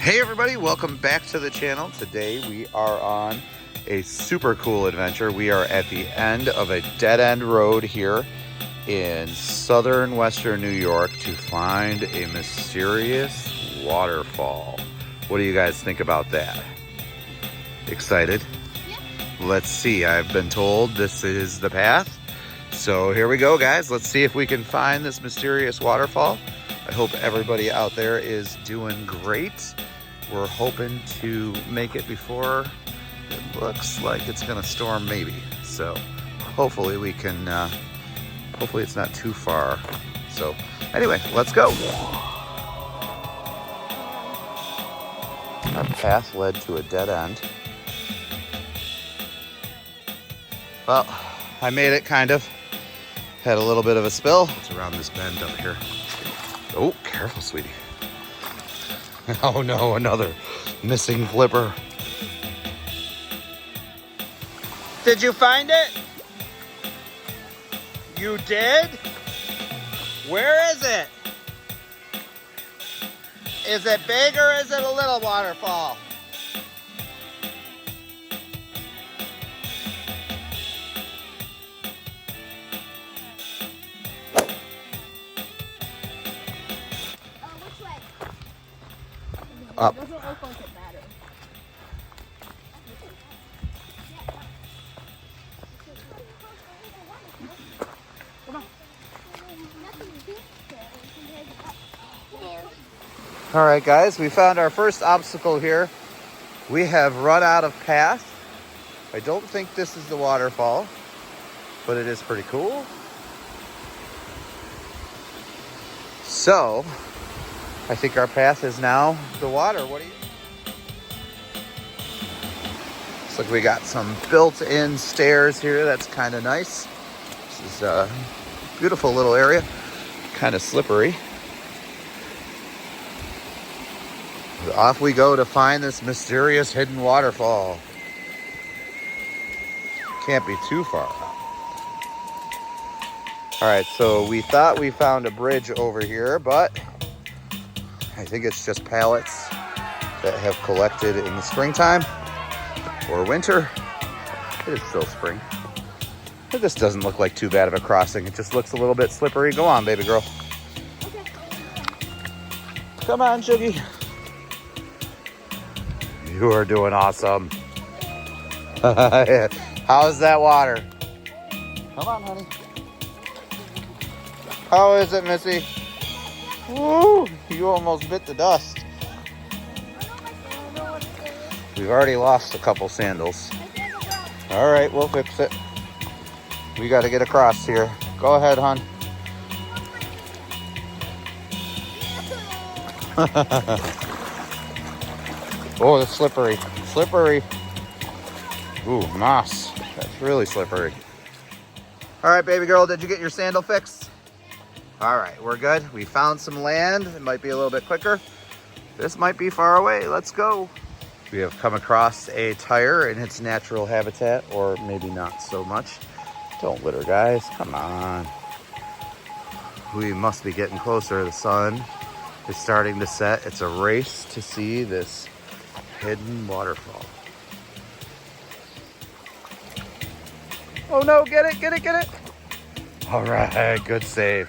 Hey everybody, welcome back to the channel. Today we are on a super cool adventure. We are at the end of a dead-end road here in southern western New York to find a mysterious waterfall. What do you guys think about that? Excited? Yeah. Let's see. I've been told this is the path. So here we go, guys. Let's see if we can find this mysterious waterfall. I hope everybody out there is doing great. We're hoping to make it before it looks like it's gonna storm maybe. So hopefully we can, hopefully it's not too far. So anyway, let's go. Our path led to a dead end. Well, I made it kind of. Had a little bit of a spill. It's around this bend up here. Oh, careful, sweetie. Oh no, another missing flipper. Did you find it? You did? Where is it? Is it big or is it a little waterfall? Which way? Up. It doesn't look like it matters. Come on. All right, guys, we found our first obstacle here. We have run out of path. I don't think this is the waterfall, but it is pretty cool. So, I think our path is now the water. What do you? Looks like we got some built-in stairs here. That's kind of nice. This is a beautiful little area. Kind of slippery. Off we go to find this mysterious hidden waterfall. Can't be too far. All right, so we thought we found a bridge over here, but I think it's just pallets that have collected in the springtime or winter. It is still spring. But this doesn't look like too bad of a crossing. It just looks a little bit slippery. Go on, baby girl. Okay. Come on, Shuggy. You are doing awesome. How's that water? Come on, honey. How is it, Missy? Woo! You almost bit the dust. We've already lost a couple sandals. All right, we'll fix it. We got to get across here. Go ahead, hon. Oh, that's slippery. Slippery. Ooh, moss. That's really slippery. All right, baby girl, did you get your sandal fixed? All right, we're good. We found some land. It might be a little bit quicker. This might be far away. Let's go. We have come across a tire in its natural habitat, or maybe not so much. Don't litter, guys. Come on. We must be getting closer. The sun is starting to set. It's a race to see this hidden waterfall. Oh no, get it, get it, get it. All right, good save.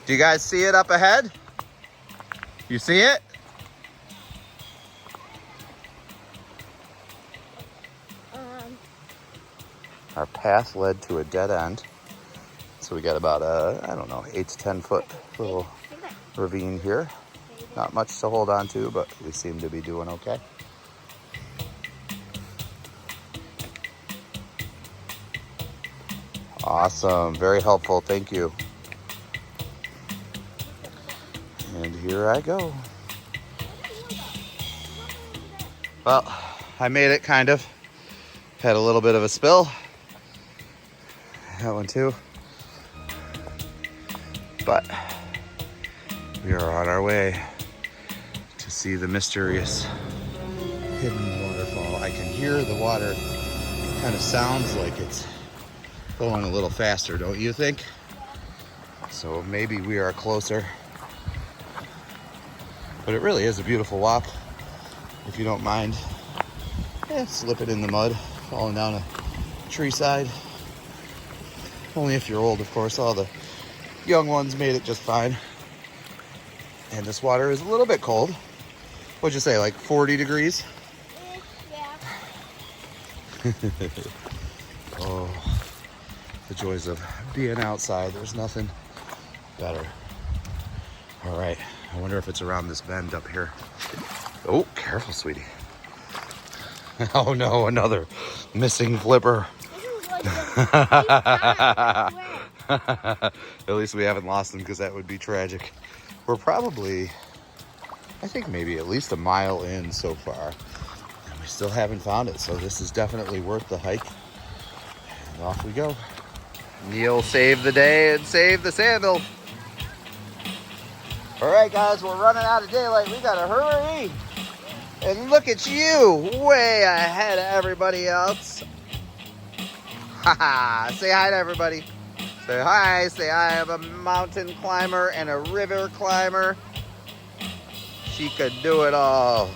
Do you guys see it up ahead? You see it? Our path led to a dead end. So we got about a, I don't know, 8 to 10 foot little ravine here. Not much to hold on to, but we seem to be doing okay. Awesome, very helpful, thank you. And here I go. Well, I made it kind of. Had a little bit of a spill. That one too. But we are on our way to see the mysterious hidden waterfall. I can hear the water. Kind of sounds like it's going a little faster, don't you think? So maybe we are closer. But it really is a beautiful walk. if you don't mind. Yeah, slipping in the mud, falling down a tree side. Only if you're old, of course. All the young ones made it just fine. And this water is a little bit cold. What'd you say, like 40 degrees? Yeah. Oh, the joys of being outside. There's nothing better. All right, I wonder if it's around this bend up here. Oh, careful, sweetie. Oh no, another missing flipper. This is like the At least we haven't lost them, because that would be tragic. We're probably, I think maybe at least a mile in so far, and we still haven't found it. So this is definitely worth the hike. And off we go. Neil saved the day and saved the sandal. All right, guys, we're running out of daylight. We gotta hurry. And look at you, way ahead of everybody else. Haha, say hi to everybody. Say hi, say I am a mountain climber and a river climber. She could do it all.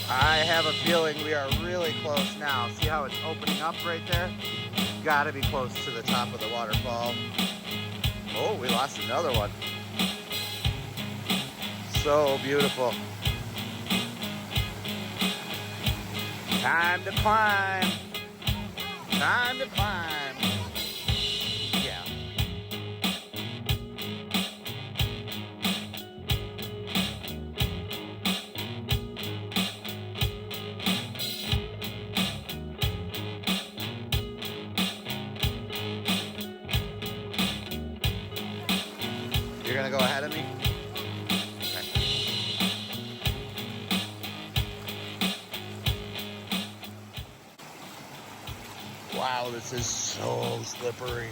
I have a feeling we are really close now. See how it's opening up right there? Gotta be close to the top of the waterfall. Oh, we lost another one. So beautiful. Time to climb. Time to climb. Yeah. You're gonna go ahead of me? Okay. Wow, this is so slippery.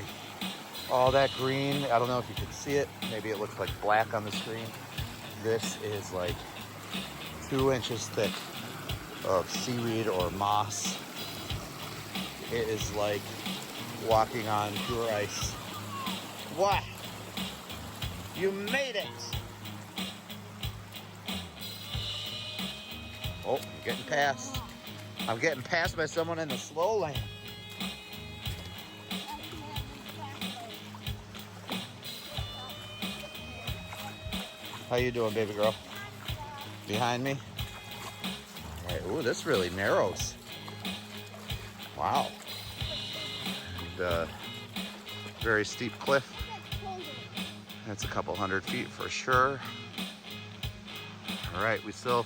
All that green, I don't know if you can see it. Maybe it looks like black on the screen. This is like 2 inches thick of seaweed or moss. It is like walking on pure ice. What? You made it! Oh, I'm getting passed. I'm getting passed by someone in the slow lane. How you doing, baby girl? Behind me? All right, ooh, this really narrows. Wow. And, very steep cliff. That's a couple 100 feet for sure. All right, we still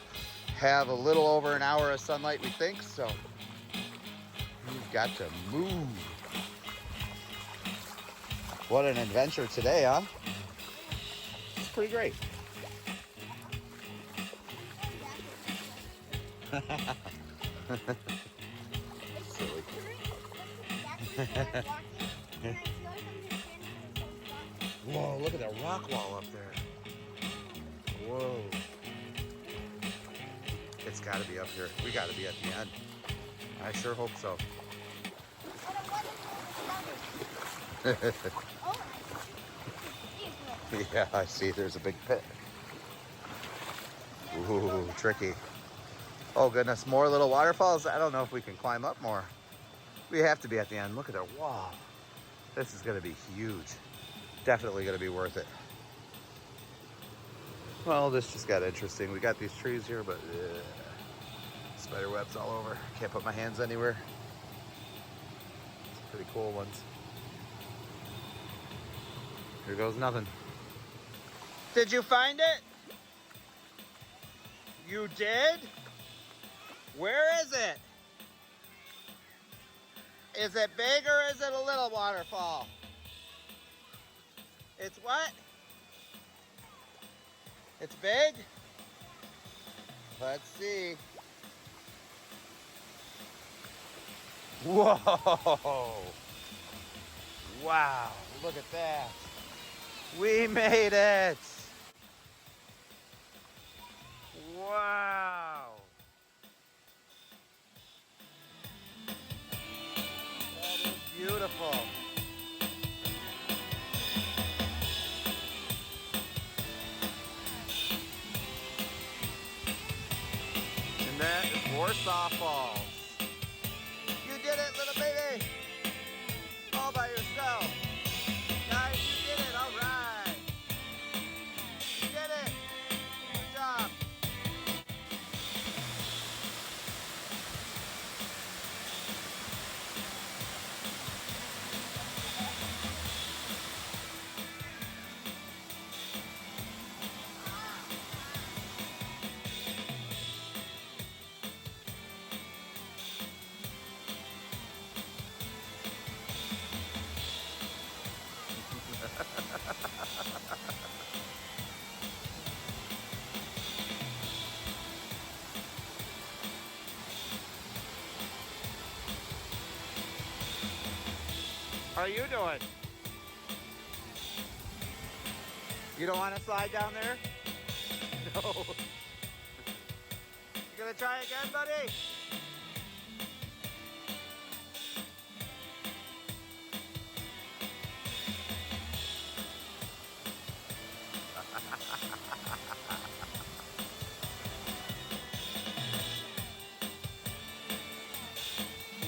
have a little over an hour of sunlight, we think, so we've got to move. What an adventure today, huh? It's pretty great. Silly. Whoa, look at that rock wall up there. Whoa. It's got to be up here. We got to be at the end. I sure hope so. Yeah, I see. There's a big pit. Ooh, tricky. Oh, goodness. More little waterfalls? I don't know if we can climb up more. We have to be at the end. Look at that. Wow. This is going to be huge. Definitely going to be worth it. Well, this just got interesting. We got these trees here, but spider webs all over. Can't put my hands anywhere. Some pretty cool ones. Here goes nothing. Did you find it? You did? Where is it? Is it big or is it a little waterfall? It's what? It's big? Let's see. Whoa! Wow, look at that. We made it. Wow. That is beautiful. And that is Warsaw Falls. You did it, little baby. All by yourself. Guys, you did it. All right. You did it. Good job. How are you doing? You don't want to slide down there? No. You gonna try again, buddy?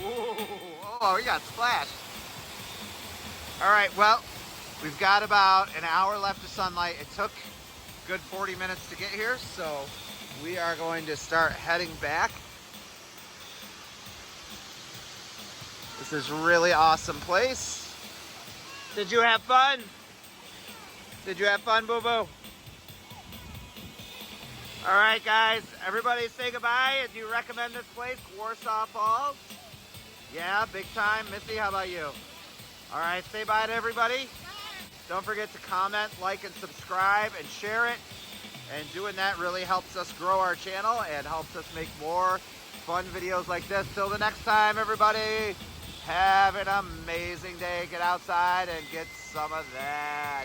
Ooh, oh, we got splashed. All right, well, we've got about an hour left of sunlight. It took a good 40 minutes to get here, so we are going to start heading back. This is a really awesome place. Did you have fun? Did you have fun, boo-boo? All right, guys, everybody say goodbye. Do you recommend this place, Warsaw Falls? Yeah, big time. Missy, how about you? All right, say bye to everybody. Don't forget to comment, like, and subscribe, and share it. And doing that really helps us grow our channel and helps us make more fun videos like this. Till the next time, everybody, have an amazing day. Get outside and get some of that.